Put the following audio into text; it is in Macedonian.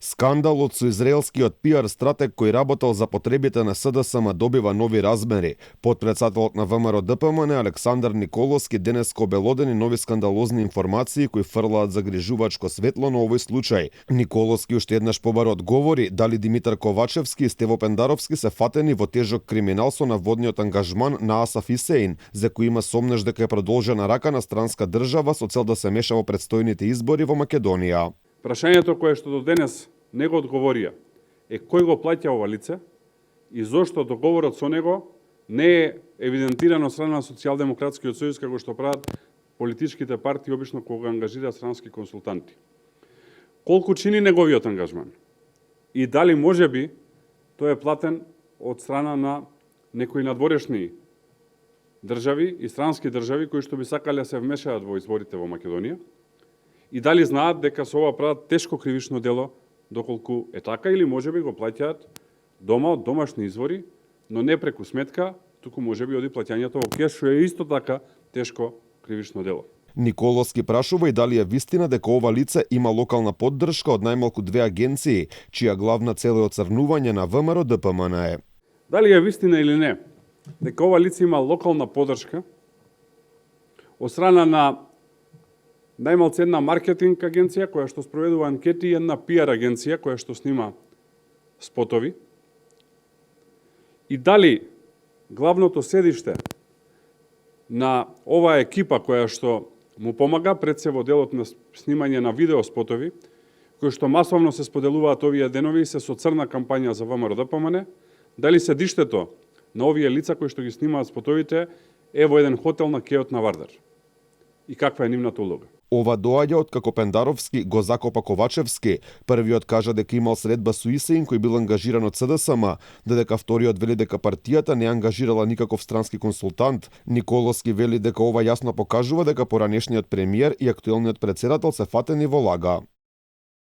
Скандалот со израелскиот пиар стратег кој работел за потребите на СДСМ добива нови размери. Потпредседателот на ВМРО ДПМН Александар Николовски денеска обелодени нови скандалозни информации кои фрлаат загрижувачко светло на овој случај. Николовски уште еднаш побаро одговори дали Димитар Ковачевски и Стево Пендаровски се фатени во тежок криминал со наводниот ангажман на Асаф Исеин, за кој има сомнеш дека е продолжена рака на странска држава со цел да се меша во претстојните избори во Македонија. Прашањето кое што до денес не го одговорија е кој го плаќа ова лице и зошто договорот со него не е евидентирано од страна на Социјалдемократскиот сојуз како што прават политичките партии обично кога ангажираат странски консултанти. Колку чини неговиот ангажман? И дали можеби тој е платен од страна на некои надворешни држави и странски држави кои што би сакале да се вмешаат во изборите во Македонија? И дали знаат дека со ова прават тешко кривично дело, доколку е така, или можеби го плаќаат дома од домашни извори, но не преку сметка, туку можеби оди плаќањето во кеш, што е исто така тешко кривично дело. Николовски прашува и дали е вистина дека ова лице има локална поддршка од најмалку две агенции, чија главна цел е оцрнување на ВМРО ДПМН. Дали е вистина или не, дека ова лице има локална поддршка од страна на најмалку една маркетинг агенција која што спроведува анкети и една пиар агенција која што снима спотови. И дали главното седиште на оваа екипа која што му помага пред се во делот на снимање на видео спотови, кои што масовно се споделуваат овие денови и се со црна кампања за ВМРО ДПМН, дали седиштето на овие лица кои што ги снимаат спотовите е во еден хотел на кејот на Вардар? И каква е нивната улога? Ова доаѓа од како Пендаровски го закопа Ковачевски. Првиот кажа дека имал средба со Исеин кој бил ангажиран од СДСМ, додека вториот вели дека партијата не ангажирала никаков странски консултант. Николовски вели дека ова јасно покажува дека поранешниот премиер и актуелниот претседател се фатени во лага.